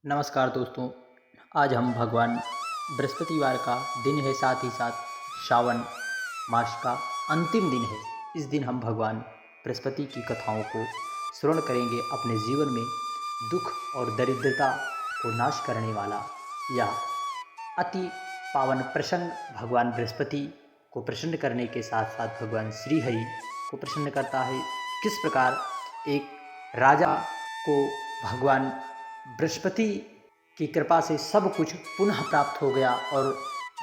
नमस्कार दोस्तों। आज हम भगवान बृहस्पतिवार का दिन है, साथ ही साथ श्रावण मास का अंतिम दिन है। इस दिन हम भगवान बृहस्पति की कथाओं को श्रवण करेंगे। अपने जीवन में दुख और दरिद्रता को नाश करने वाला यह अति पावन प्रसंग भगवान बृहस्पति को प्रसन्न करने के साथ साथ भगवान श्री हरि को प्रसन्न करता है। किस प्रकार एक राजा को भगवान बृहस्पति की कृपा से सब कुछ पुनः प्राप्त हो गया और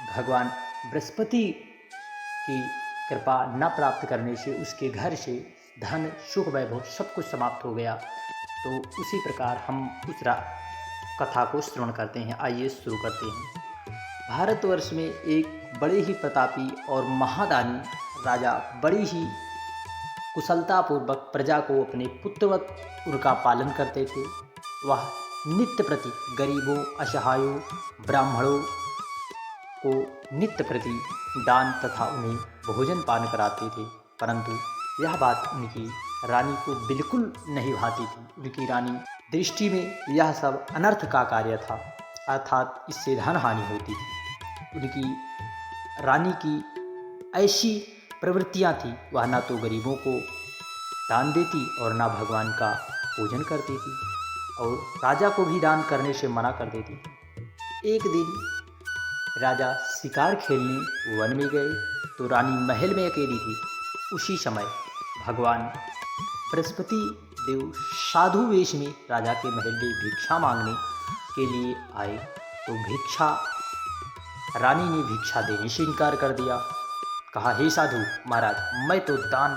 भगवान बृहस्पति की कृपा न प्राप्त करने से उसके घर से धन सुख वैभव सब कुछ समाप्त हो गया। तो उसी प्रकार हम उस कथा को श्रवण करते हैं। आइए शुरू करते हैं। भारतवर्ष में एक बड़े ही प्रतापी और महादानी राजा बड़ी ही कुशलतापूर्वक प्रजा को अपने पुत्रवत उनका पालन करते थे। वह नित्य प्रति गरीबों, असहायों, ब्राह्मणों को नित्य प्रति दान तथा उन्हें भोजन पान कराते थे। परंतु यह बात उनकी रानी को बिल्कुल नहीं भाती थी। उनकी रानी दृष्टि में यह सब अनर्थ का कार्य था, अर्थात इससे धन हानि होती थी। उनकी रानी की ऐसी प्रवृत्तियाँ थी, वह न तो गरीबों को दान देती और न भगवान का पूजन करती थी और राजा को भी दान करने से मना कर देती थी। एक दिन राजा शिकार खेलने वन में गए तो रानी महल में अकेली थी। उसी समय भगवान बृहस्पति देव साधु वेश में राजा के महल में भिक्षा मांगने के लिए आए तो रानी ने भिक्षा देने से इनकार कर दिया। कहा, हे साधु महाराज, मैं तो दान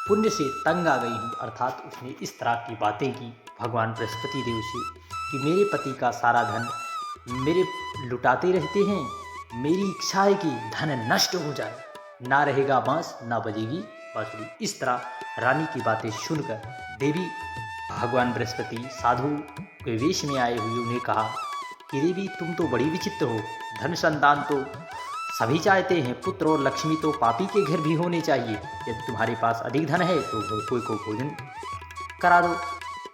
पुण्य से तंग आ गई हूँ। अर्थात उसने इस तरह की बातें की भगवान बृहस्पति देव से कि मेरे पति का सारा धन मेरे लुटाते रहते हैं। मेरी इच्छा है कि धन नष्ट हो जाए, ना रहेगा बांस ना बजेगी बांसुरी। इस तरह रानी की बातें सुनकर देवी भगवान बृहस्पति साधु के वेश में आए हुए उन्हें कहा कि देवी, तुम तो बड़ी विचित्र हो। धन संतान तो सभी चाहते हैं, पुत्र और लक्ष्मी तो पापी के घर भी होने चाहिए। यदि तुम्हारे पास अधिक धन है तो कोई को भोजन करा दो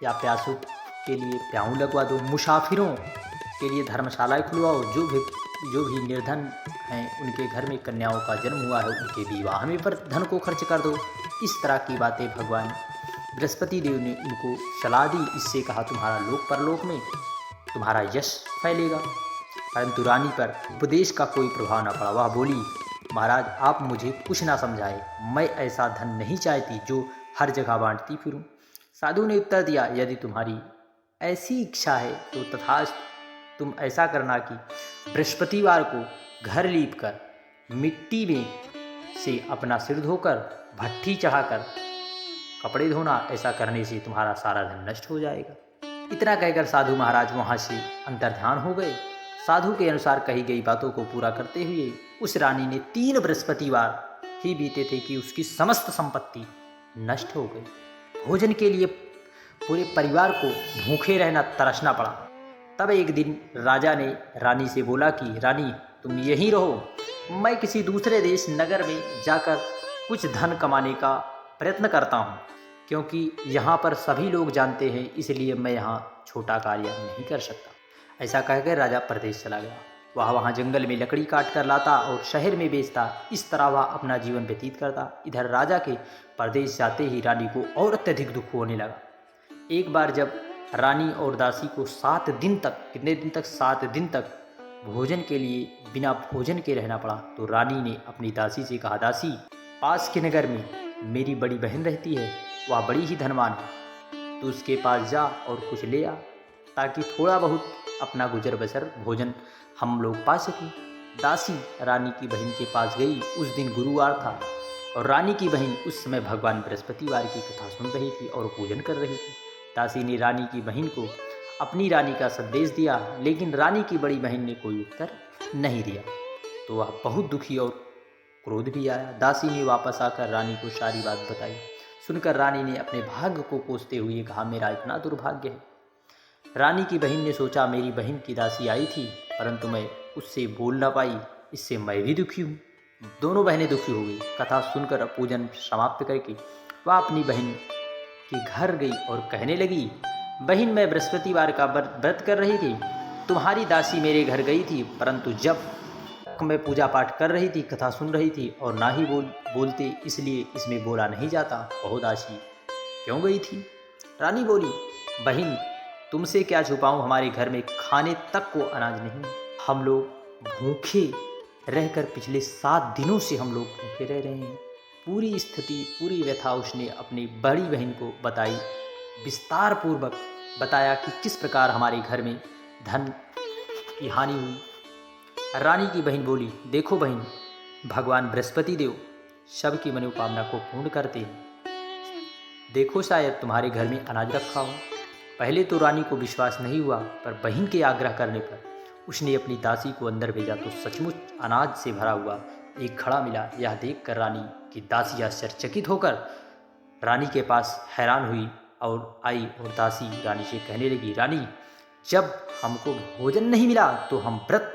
या प्यासों के लिए प्याऊ लगवा दो, मुसाफिरों के लिए धर्मशालाएं खुलवाओ, जो भी निर्धन हैं उनके घर में कन्याओं का जन्म हुआ है उनके विवाह में पर धन को खर्च कर दो। इस तरह की बातें भगवान बृहस्पति देव ने उनको सलाह दी। इससे कहा, तुम्हारा लोक परलोक में तुम्हारा यश फैलेगा। परंतु रानी पर उपदेश का कोई प्रभाव न पड़ा। वह बोली, महाराज, आप मुझे कुछ ना समझाए, मैं ऐसा धन नहीं चाहती जो हर जगह बांटती फिरूं। साधु ने उत्तर दिया, यदि तुम्हारी ऐसी इच्छा है तो तथास्तु। तुम ऐसा करना कि बृहस्पतिवार को घर लीप कर मिट्टी में से अपना सिर धोकर भट्ठी चढ़ाकर कपड़े धोना। ऐसा करने से तुम्हारा सारा धन नष्ट हो जाएगा। इतना कहकर साधु महाराज वहाँ से अंतर्ध्यान हो गए। साधु के अनुसार कही गई बातों को पूरा करते हुए उस रानी ने 3 बृहस्पतिवार ही बीते थे कि उसकी समस्त संपत्ति नष्ट हो गई। भोजन के लिए पूरे परिवार को भूखे रहना तरसना पड़ा। तब एक दिन राजा ने रानी से बोला कि रानी, तुम यहीं रहो, मैं किसी दूसरे देश नगर में जाकर कुछ धन कमाने का प्रयत्न करता हूँ, क्योंकि यहाँ पर सभी लोग जानते हैं, इसलिए मैं यहाँ छोटा कार्य नहीं कर सकता। ऐसा कहकर राजा प्रदेश चला गया। वह वहाँ जंगल में लकड़ी काट कर लाता और शहर में बेचता। इस तरह वह अपना जीवन व्यतीत करता। इधर राजा के प्रदेश जाते ही रानी को और अत्यधिक दुख होने लगा। एक बार जब रानी और दासी को 7 दिन तक, कितने दिन तक, 7 दिन तक भोजन के लिए बिना भोजन के रहना पड़ा, तो रानी ने अपनी दासी से कहा, दासी, पास के नगर में मेरी बड़ी बहन रहती है, वह बड़ी ही धनवान है, तो उसके पास जा और कुछ ले आ, ताकि थोड़ा बहुत अपना गुजर बसर भोजन हम लोग पा सकें। दासी रानी की बहन के पास गई। उस दिन गुरुवार था और रानी की बहन उस समय भगवान बृहस्पतिवार की कथा सुन रही थी और पूजन कर रही थी। दासी ने रानी की बहन को अपनी रानी का संदेश दिया, लेकिन रानी की बड़ी बहन ने कोई उत्तर नहीं दिया, तो वह बहुत दुखी और क्रोध भी आया। दासी ने वापस आकर रानी को सारी बात बताई। सुनकर रानी ने अपने भाग्य को कोसते हुए कहा, मेरा इतना दुर्भाग्य है। रानी की बहन ने सोचा, मेरी बहन की दासी आई थी, परंतु मैं उससे बोल ना पाई, इससे मैं भी दुखी हूँ। दोनों बहनें दुखी हो गई। कथा सुनकर पूजन समाप्त करके वह अपनी बहन के घर गई और कहने लगी, बहन, मैं बृहस्पतिवार का व्रत कर रही थी। तुम्हारी दासी मेरे घर गई थी, परंतु जब मैं पूजा पाठ कर रही थी, कथा सुन रही थी और ना ही बोलते, इसलिए इसमें बोला नहीं जाता। कहो दासी क्यों गई थी? रानी बोली, बहन तुमसे क्या छुपाऊं, हमारे घर में खाने तक को अनाज नहीं। हम लोग भूखे रहकर पिछले 7 दिनों से हम लोग भूखे रह रहे हैं। पूरी स्थिति, पूरी व्यथा उसने अपनी बड़ी बहन को बताई, विस्तार पूर्वक बताया कि किस प्रकार हमारे घर में धन की हानि हुई। रानी की बहन बोली, देखो बहन, भगवान बृहस्पति देव सबकी मनोकामना को पूर्ण करते हैं। देखो शायद तुम्हारे घर में अनाज रखा हो। पहले तो रानी को विश्वास नहीं हुआ, पर बहन के आग्रह करने पर उसने अपनी दासी को अंदर भेजा तो सचमुच अनाज से भरा हुआ एक घड़ा मिला। यह देखकर रानी की दासी आश्चर्यचकित होकर रानी के पास हैरान हुई और आई और दासी रानी से कहने लगी, रानी जब हमको भोजन नहीं मिला तो हम व्रत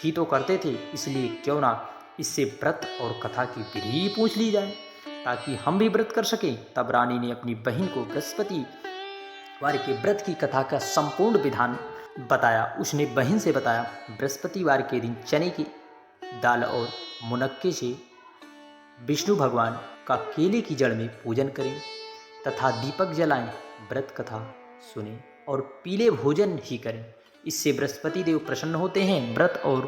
ही तो करते थे, इसलिए क्यों ना इससे व्रत और कथा की विधि पूछ ली जाए ताकि हम भी व्रत कर सकें। तब रानी ने अपनी बहन को बृहस्पतिवार के व्रत की कथा का संपूर्ण विधान बताया। उसने बहन से बताया, बृहस्पतिवार के दिन चने की दाल और मुनक्के से विष्णु भगवान का केले की जड़ में पूजन करें तथा दीपक जलाएं, व्रत कथा सुनें और पीले भोजन ही करें। इससे बृहस्पति देव प्रसन्न होते हैं। व्रत और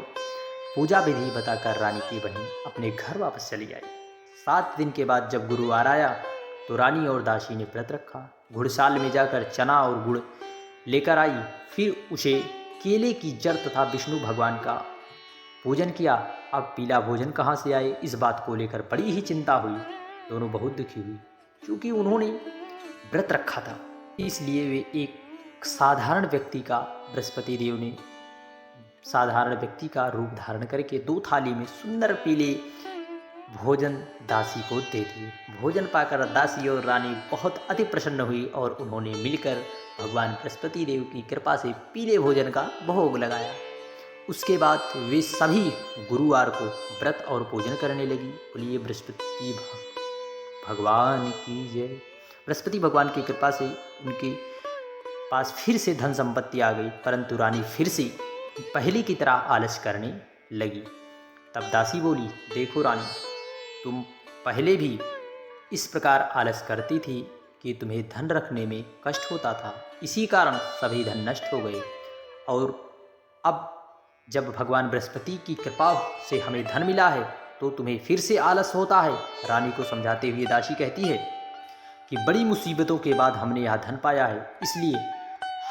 पूजा विधि बताकर रानी की बहन अपने घर वापस चली आई। 7 दिन के बाद जब गुरुवार आया तो रानी और दासी ने व्रत रखा। घुड़साल में जाकर चना और गुड़ लेकर आई, फिर उसे केले की जड़ तथा विष्णु भगवान का पूजन किया। अब पीला भोजन कहाँ से आए, इस बात को लेकर बड़ी ही चिंता हुई। दोनों बहुत दुखी हुई, क्योंकि उन्होंने व्रत रखा था। इसलिए वे एक साधारण व्यक्ति का, बृहस्पति देव ने साधारण व्यक्ति का रूप धारण करके 2 थाली में सुंदर पीले भोजन दासी को दे दिए। भोजन पाकर दासी और रानी बहुत अति प्रसन्न हुई और उन्होंने मिलकर भगवान बृहस्पति देव की कृपा से पीले भोजन का भोग लगाया। उसके बाद वे सभी गुरुवार को व्रत और पूजन करने लगी। बोलिए बृहस्पति भगवान की जय। बृहस्पति भगवान की कृपा से उनके पास फिर से धन संपत्ति आ गई, परंतु रानी फिर से पहले की तरह आलस करने लगी। तब दासी बोली, देखो रानी, तुम पहले भी इस प्रकार आलस करती थी कि तुम्हें धन रखने में कष्ट होता था, इसी कारण सभी धन नष्ट हो गए। और अब जब भगवान बृहस्पति की कृपा से हमें धन मिला है तो तुम्हें फिर से आलस होता है। रानी को समझाते हुए दासी कहती है कि बड़ी मुसीबतों के बाद हमने यह धन पाया है, इसलिए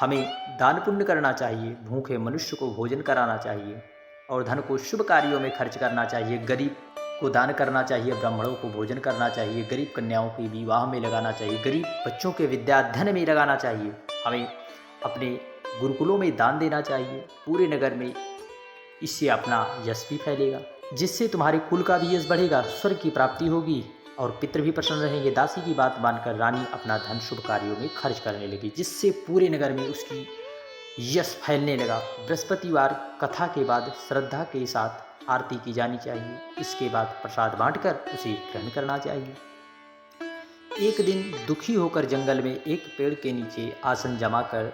हमें दान पुण्य करना चाहिए, भूखे मनुष्य को भोजन कराना चाहिए और धन को शुभ कार्यों में खर्च करना चाहिए, गरीब को दान करना चाहिए, ब्राह्मणों को भोजन करना चाहिए, गरीब कन्याओं के विवाह में लगाना चाहिए, गरीब बच्चों के विद्याधन में लगाना चाहिए। हमें अपने गुरुकुलों में दान देना चाहिए। पूरे नगर में इससे अपना यश भी फैलेगा, जिससे तुम्हारे कुल का भी यश बढ़ेगा, स्वर्ग की प्राप्ति होगी और पितृ भी प्रसन्न रहेंगे। दासी की बात मानकर रानी अपना धन शुभ कार्यों में खर्च करने लगी, जिससे पूरे नगर में उसकी यश फैलने लगा। बृहस्पतिवार कथा के बाद श्रद्धा के साथ आरती की जानी चाहिए। इसके बाद प्रसाद बांटकर उसे ग्रहण करना चाहिए। एक दिन दुखी होकर जंगल में एक पेड़ के नीचे आसन जमाकर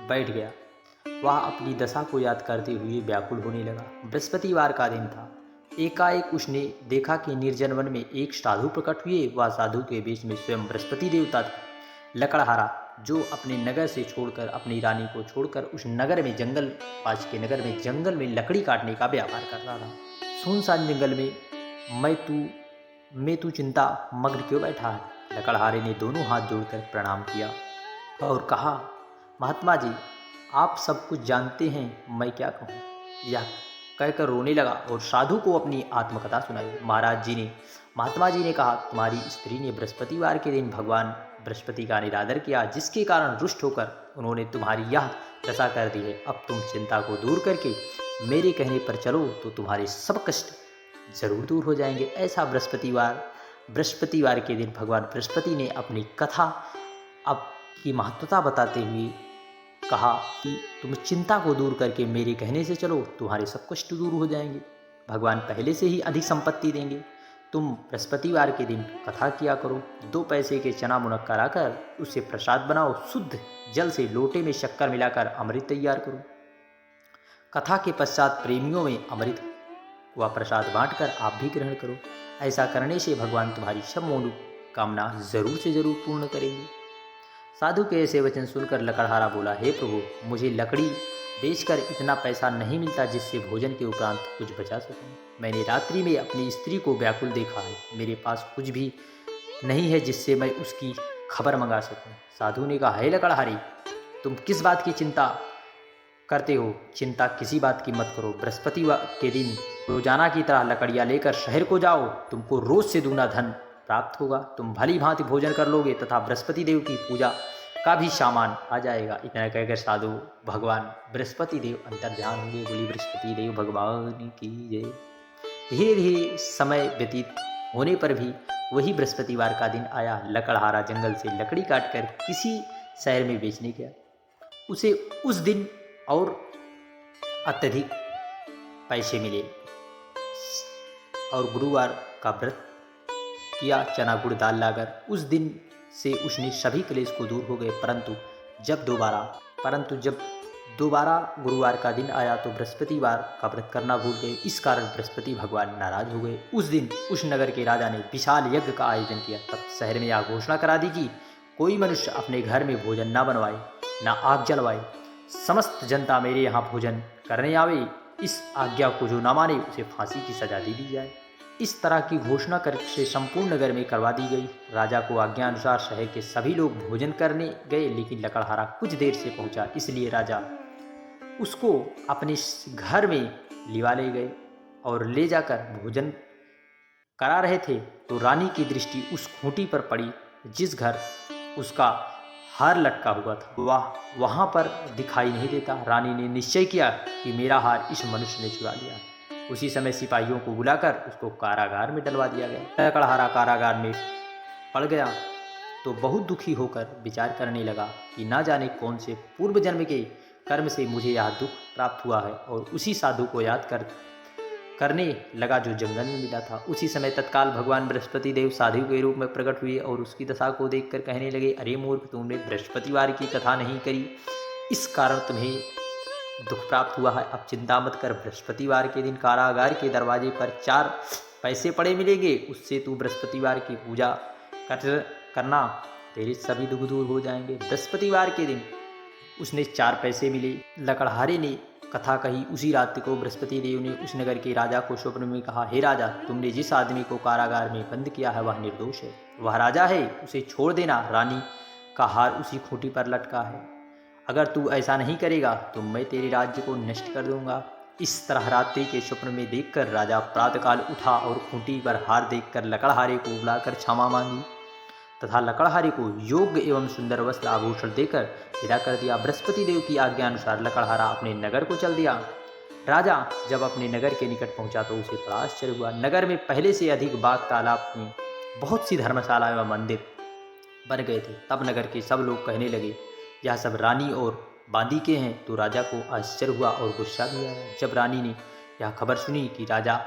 बैठ गया। वह अपनी दशा को याद करते हुए व्याकुल होने लगा। बृहस्पतिवार का दिन था। एकाएक उसने देखा कि निर्जन वन में एक साधु प्रकट हुए। वह साधु के बीच में स्वयं बृहस्पति देवता था, लकड़हारा, जो अपने नगर से छोड़कर, अपनी रानी को छोड़कर उस नगर में, जंगल पास के नगर में, जंगल में लकड़ी काटने का व्यापार कर रहा था। सुनसान जंगल में मैं तू चिंता मग्न क्यों बैठा है? लकड़हारे ने दोनों हाथ जोड़कर प्रणाम किया और कहा, महात्मा जी, आप सब कुछ जानते हैं, मैं क्या कहूँ। यह कहकर रोने लगा और साधु को अपनी आत्मकथा सुनाई। महात्मा जी ने कहा, तुम्हारी स्त्री ने बृहस्पतिवार के दिन भगवान बृहस्पति का निरादर किया, जिसके कारण रुष्ट होकर उन्होंने तुम्हारी यह दशा कर दी है। अब तुम चिंता को दूर करके मेरे कहने पर चलो तो तुम्हारे सब कष्ट जरूर दूर हो जाएंगे। ऐसा बृहस्पतिवार के दिन भगवान बृहस्पति ने अपनी कथा अब की महत्वता बताते हुए कहा कि तुम चिंता को दूर करके मेरे कहने से चलो, तुम्हारे सब कष्ट दूर हो जाएंगे। भगवान पहले से ही अधिक संपत्ति देंगे। तुम बृहस्पतिवार के दिन कथा किया करो। 2 पैसे के चना मुनक्का लाकर उससे प्रसाद बनाओ, शुद्ध जल से लोटे में शक्कर मिलाकर अमृत तैयार करो। कथा के पश्चात प्रेमियों में अमृत व प्रसाद बांटकर आप भी ग्रहण करो। ऐसा करने से भगवान तुम्हारी सब मनोकामना जरूर से जरूर पूर्ण करेंगे। साधु के ऐसे वचन सुनकर लकड़हारा बोला, हे प्रभु, मुझे लकड़ी बेचकर इतना पैसा नहीं मिलता जिससे भोजन के उपरांत कुछ बचा सकूं। मैंने रात्रि में अपनी स्त्री को व्याकुल देखा है, मेरे पास कुछ भी नहीं है जिससे मैं उसकी खबर मंगा सकूं। साधु ने कहा, हे लकड़हारी, तुम किस बात की चिंता करते हो? चिंता किसी बात की मत करो। बृहस्पतिवार के दिन रोजाना की तरह लकड़ियाँ लेकर शहर को जाओ, तुमको रोज से दूना धन प्राप्त होगा। तुम भली भांति भोजन कर लोगे तथा बृहस्पति देव की पूजा का भी सामान आ जाएगा। इतना कहकर साधु भगवान बृहस्पति देव अंतर्ध्यान होंगे। बोली बृहस्पति देव भगवान की जय। धीरे धीरे समय व्यतीत होने पर भी वही बृहस्पतिवार का दिन आया। लकड़हारा जंगल से लकड़ी काटकर किसी शहर में बेचने गया। उसे उस दिन और अत्यधिक पैसे मिले और गुरुवार का व्रत किया, चना गुड़ दाल लाकर। उस दिन से उसने सभी क्लेश को दूर हो गए। परंतु जब दोबारा गुरुवार का दिन आया तो बृहस्पतिवार का व्रत करना भूल गए। इस कारण बृहस्पति भगवान नाराज हो गए। उस दिन उस नगर के राजा ने विशाल यज्ञ का आयोजन किया। तब शहर में यह घोषणा करा दी कि कोई मनुष्य अपने घर में भोजन ना बनवाए, ना आग जलवाए। समस्त जनता मेरे यहाँ भोजन करने आवे। इस आज्ञा को जो न माने उसे फांसी की सजा दे दी जाए। इस तरह की घोषणा करके संपूर्ण नगर में करवा दी गई। राजा को आज्ञा अनुसार शहर के सभी लोग भोजन करने गए, लेकिन लकड़हारा कुछ देर से पहुंचा, इसलिए राजा उसको अपने घर में लिवा ले गए और ले जाकर भोजन करा रहे थे तो रानी की दृष्टि उस खूंटी पर पड़ी जिस घर उसका हार लटका हुआ था। वहाँ पर दिखाई नहीं देता। रानी ने निश्चय किया कि मेरा हार इस मनुष्य ने चुरा लिया। उसी समय सिपाहियों को बुलाकर उसको कारागार में डलवा दिया गया। लकड़हारा कारागार में पड़ गया तो बहुत दुखी होकर विचार करने लगा कि ना जाने कौन से पूर्व जन्म के कर्म से मुझे यह दुख प्राप्त हुआ है, और उसी साधु को याद करने लगा जो जंगल में मिला था। उसी समय तत्काल भगवान बृहस्पति देव साधु के रूप में प्रकट हुए और उसकी दशा को देखकर कहने लगे, अरे मूर्ख, तुमने बृहस्पतिवार की कथा नहीं करी, इस कारण तुम्हें दुख प्राप्त हुआ है। अब चिंता मत कर, बृहस्पतिवार के दिन कारागार के दरवाजे पर 4 पैसे पड़े मिलेंगे, उससे तू बृहस्पतिवार की पूजा करना, तेरे सभी दुख दूर हो जाएंगे। बृहस्पतिवार के दिन उसने 4 पैसे मिले। लकड़हारे ने कथा कही। उसी रात्रि को बृहस्पति देव ने उस नगर के राजा को स्वप्न में कहा, हे राजा, तुमने जिस आदमी को कारागार में बंद किया है वह निर्दोष है, वह राजा है, उसे छोड़ देना। रानी का हार उसी खूंटी पर लटका है। अगर तू ऐसा नहीं करेगा तो मैं तेरे राज्य को नष्ट कर दूंगा। इस तरह रात्रि के स्वप्न में देखकर राजा प्रातःकाल उठा और खूंटी पर हार देखकर लकड़हारे को बुलाकर क्षमा मांगी तथा लकड़हारे को योग्य एवं सुंदर वस्त्र आभूषण देकर विदा कर दिया। बृहस्पति देव की आज्ञा अनुसार लकड़हारा अपने नगर को चल दिया। राजा जब अपने नगर के निकट पहुंचा तो उसे बड़ा आश्चर्य हुआ। नगर में पहले से अधिक बाग तालाब में बहुत सी धर्मशाला एवं मंदिर बन गए थे। तब नगर के सब लोग कहने लगे, यह सब रानी और बांदी के हैं। तो राजा को आश्चर्य हुआ और गुस्सा भी आया। जब रानी ने यह खबर सुनी कि राजा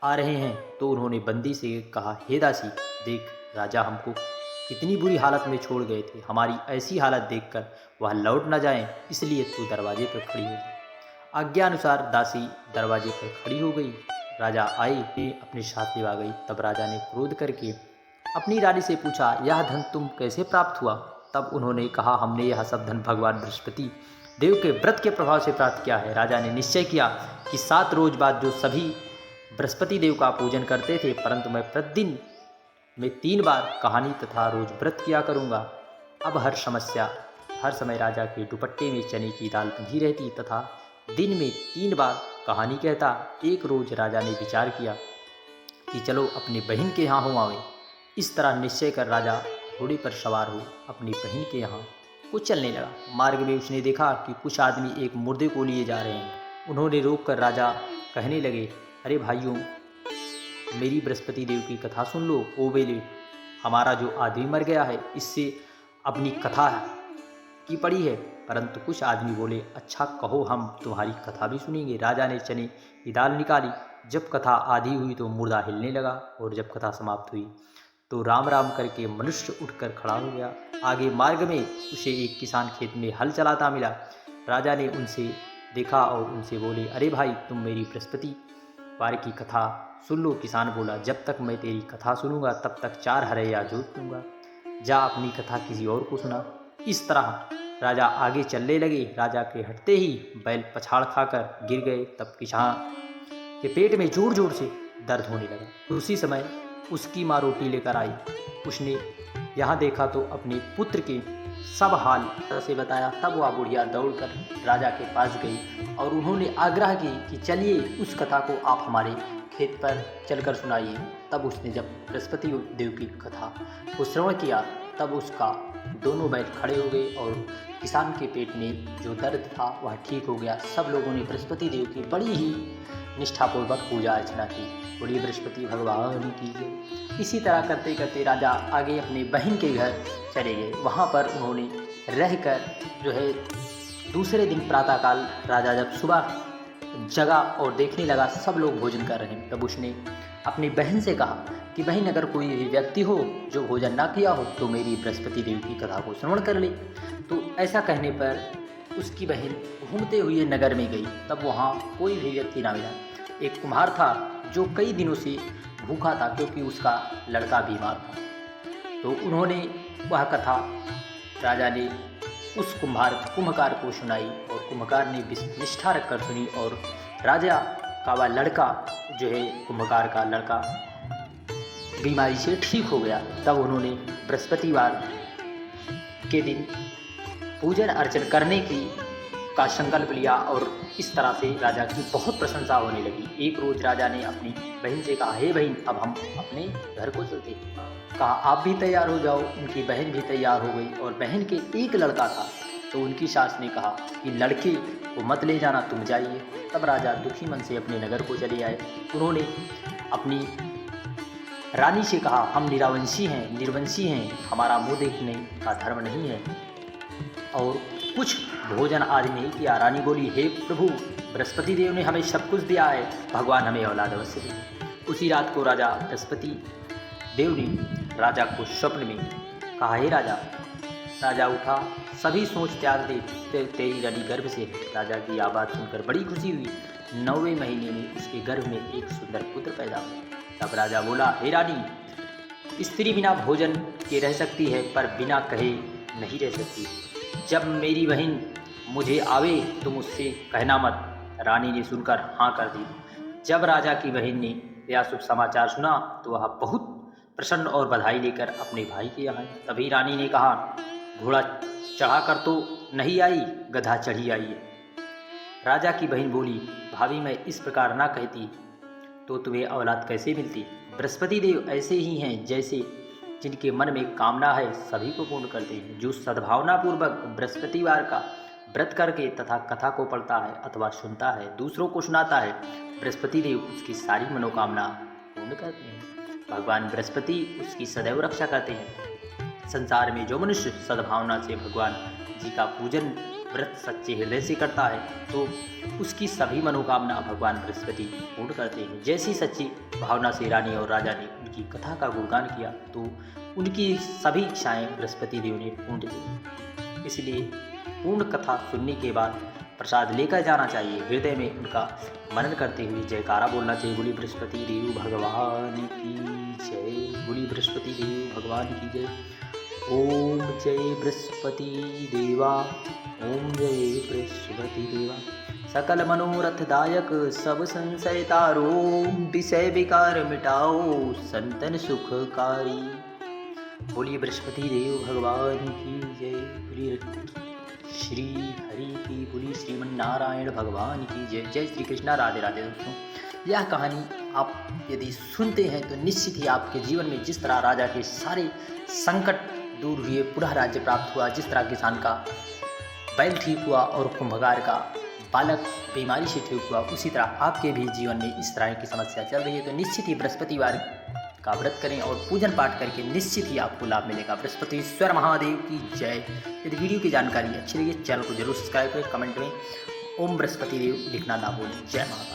आ रहे हैं तो उन्होंने बंदी से कहा, हे दासी, देख, राजा हमको कितनी बुरी हालत में छोड़ गए थे। हमारी ऐसी हालत देखकर वह लौट न जाएं, इसलिए तू दरवाजे पर खड़ी हो जा। आज्ञा अनुसार दासी दरवाजे पर खड़ी हो गई। राजा आए, अपने साथ लिवा गई। तब राजा ने क्रोध करके अपनी रानी से पूछा, यह धन तुम कैसे प्राप्त हुआ? तब उन्होंने कहा, हमने यह सब धन भगवान बृहस्पति देव के व्रत के प्रभाव से प्राप्त किया है। राजा ने निश्चय किया कि 7 रोज बाद जो सभी बृहस्पति देव का पूजन करते थे, परंतु मैं प्रतिदिन में 3 बार कहानी तथा रोज व्रत किया करूँगा। अब हर समय राजा के दुपट्टे में चने की दाल बंधी रहती तथा दिन में 3 बार कहानी कहता। एक रोज राजा ने विचार किया कि चलो अपनी बहन के यहाँ हो आवे। इस तरह निश्चय कर राजा घोड़े पर सवार हो अपनी बहन के यहाँ को चलने लगा। मार्ग में उसने देखा कि कुछ आदमी एक मुर्दे को लिए जा रहे हैं। उन्होंने रोककर राजा कहने लगे, अरे भाइयों, मेरी बृहस्पति देव की कथा सुन लो। ओ बेले, हमारा जो आदमी मर गया है, इससे अपनी कथा की पड़ी है। परंतु कुछ आदमी बोले, अच्छा कहो, हम तुम्हारी कथा भी सुनेंगे। राजा ने चने की दाल निकाली। जब कथा आधी हुई तो मुर्दा हिलने लगा, और जब कथा समाप्त हुई तो राम राम करके मनुष्य उठकर खड़ा हो गया। आगे मार्ग में उसे एक किसान खेत में हल चलाता मिला। राजा ने उनसे देखा और उनसे बोले, अरे भाई, तुम मेरी बृहस्पतिवार की कथा सुन लो। किसान बोला, जब तक मैं तेरी कथा सुनूंगा तब तक 4 हरैया जोत दूंगा। जा अपनी कथा किसी और को सुना। इस तरह राजा आगे चलने लगे। राजा के हटते ही बैल पछाड़ खाकर गिर गए। तब किसान के पेट में जोर जोर से दर्द होने लगा। उसी समय उसकी माँ रोटी लेकर आई। उसने यहाँ देखा तो अपने पुत्र के सब हाल से बताया। तब वह बुढ़िया दौड़कर राजा के पास गई और उन्होंने आग्रह की कि चलिए, उस कथा को आप हमारे खेत पर चलकर सुनाइए। तब उसने जब बृहस्पति देव की कथा को श्रवण किया तब उसका दोनों बैल खड़े हो गए और किसान के पेट में जो दर्द था वह ठीक हो गया। सब लोगों ने बृहस्पति देव की बड़ी ही निष्ठापूर्वक पूजा अर्चना की। बोलिए बृहस्पति भगवान की जय। इसी तरह करते करते राजा आगे अपने बहन के घर चले गए। वहाँ पर उन्होंने रहकर जो है दूसरे दिन प्रातःकाल राजा जब सुबह जगा और देखने लगा सब लोग भोजन कर रहे हैं, तब उसने अपनी बहन से कहा कि बहन, अगर कोई व्यक्ति हो जो भोजन ना किया हो तो मेरी बृहस्पति देव की कथा को श्रवण कर ले। तो ऐसा कहने पर उसकी बहन घूमते हुए नगर में गई। तब वहाँ कोई भी व्यक्ति ना मिला। एक कुम्हार था जो कई दिनों से भूखा था क्योंकि उसका लड़का बीमार था। तो उन्होंने वह कथा राजा ने उस कुम्भकार को सुनाई और कुम्भकार ने निष्ठा रखकर सुनी और राजा का वह लड़का जो है कुम्भकार का लड़का बीमारी से ठीक हो गया। तब उन्होंने बृहस्पतिवार के दिन पूजन अर्चन करने का संकल्प लिया और इस तरह से राजा की बहुत प्रशंसा होने लगी। एक रोज राजा ने अपनी बहन से कहा, हे बहन, अब हम अपने घर को चलते हैं। कहा, आप भी तैयार हो जाओ। उनकी बहन भी तैयार हो गई और बहन के एक लड़का था। तो उनकी सास ने कहा कि लड़के को मत ले जाना, तुम जाइए। तब राजा दुखी मन से अपने नगर को चले आए। उन्होंने अपनी रानी से कहा, हम निर्वंशी हैं, हमारा मुँह देखने का धर्म नहीं है और कुछ भोजन आदि नहीं किया। रानी बोली, हे प्रभु, बृहस्पति देव ने हमें सब कुछ दिया है, भगवान हमें औलाद अवश्य दे। उसी रात को राजा बृहस्पति देव ने राजा को स्वप्न में कहा, हे राजा। राजा उठा, सभी सोच त्याग दे, तेरी रानी गर्भ से है। राजा की यह बात सुनकर बड़ी खुशी हुई। 9वें महीने में उसके गर्भ में एक सुंदर पुत्र पैदा हुआ। तब राजा बोला, हे रानी, स्त्री बिना भोजन के रह सकती है पर बिना कहे नहीं रह सकती। जब मेरी बहन मुझे आवे तो मुझसे कहना मत। रानी ने सुनकर हाँ कर दी। जब राजा की बहन ने यह शुभ समाचार सुना तो वह बहुत प्रसन्न और बधाई लेकर अपने भाई के यहाँ। तभी रानी ने कहा, घोड़ा चढ़ा कर तो नहीं आई, गधा चढ़ी आई है। राजा की बहन बोली, भाभी, मैं इस प्रकार ना कहती तो तुम्हें औलाद कैसे मिलती। बृहस्पति देव ऐसे ही हैं जैसे जिनके मन में कामना है सभी को पूर्ण करते हैं। जो सद्भावना पूर्वक बृहस्पतिवार का व्रत करके तथा कथा को पढ़ता है अथवा सुनता है, दूसरों को सुनाता है, बृहस्पति देव उसकी सारी मनोकामना पूर्ण करते हैं। भगवान बृहस्पति उसकी सदैव रक्षा करते हैं। संसार में जो मनुष्य सद्भावना से भगवान जी का पूजन व्रत सच्चे हृदय से करता है तो उसकी सभी मनोकामना भगवान बृहस्पति पूर्ण करते हैं। जैसी सच्ची भावना से रानी और राजा ने उनकी कथा का गुणगान किया तो उनकी सभी इच्छाएं बृहस्पति देव ने पूर्ण की। इसलिए पूर्ण कथा सुनने के बाद प्रसाद लेकर जाना चाहिए। हृदय में उनका मनन करते हुए जयकारा बोलना चाहिए। बोली बृहस्पति देव भगवान की जय। बोली बृहस्पति देव भगवान की जय। ओम जय बृहस्पति देवा, ओम जय बृहस्पति देवा। सकल मनोरथदायक सब संशय तारो, विषय विकार मिटाओ संतन सुखकारी। बोलिए बृहस्पति देव भगवान की जय। बोलिए श्री हरि की, बोलिए श्रीमन नारायण भगवान की जय। जय श्री कृष्णा। राधे राधे। दोस्तों, यह कहानी आप यदि सुनते हैं तो निश्चित ही आपके जीवन में जिस तरह राजा के सारे संकट दूर हुए, पुनः राज्य प्राप्त हुआ, जिस तरह किसान का बैल ठीक हुआ और कुंभकार का बालक बीमारी से ठीक हुआ, उसी तरह आपके भी जीवन में इस तरह की समस्या चल रही है तो निश्चित ही बृहस्पतिवार का व्रत करें और पूजन पाठ करके निश्चित ही आपको लाभ मिलेगा। बृहस्पतिश्वर महादेव की जय। यदि वीडियो की जानकारी अच्छी लगी चैनल को जरूर सब्सक्राइब करें, कमेंट में ओम बृहस्पति देव लिखना ना भूलें। जय महाकाल।